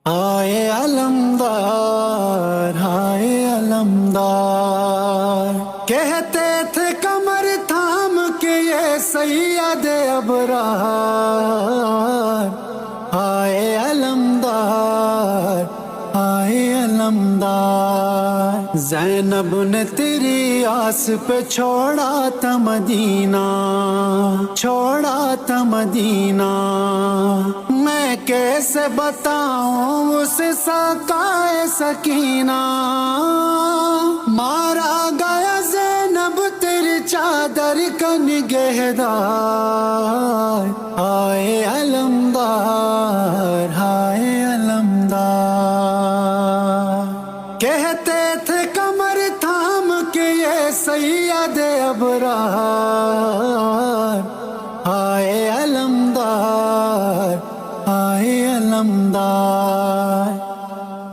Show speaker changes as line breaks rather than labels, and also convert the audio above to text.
آئے علمدار، آئے علمدار، کہتے تھے کمر تھام کے یہ سید ابرار۔ آئے علمدار، آئے علمدار، زینب نے تیری آس پہ چھوڑا تھا مدینہ، چھوڑا تھا مدینہ۔ میں کیسے بتاؤں اسے ساقائے سکینہ، مارا گیا زینب تیری چادر کا نگہدار۔ آئے علمدار، آئے علمدار، کہتے تھے کمر تھام کے یہ سید ابرار۔ آئے علمدار، آئے علمدار۔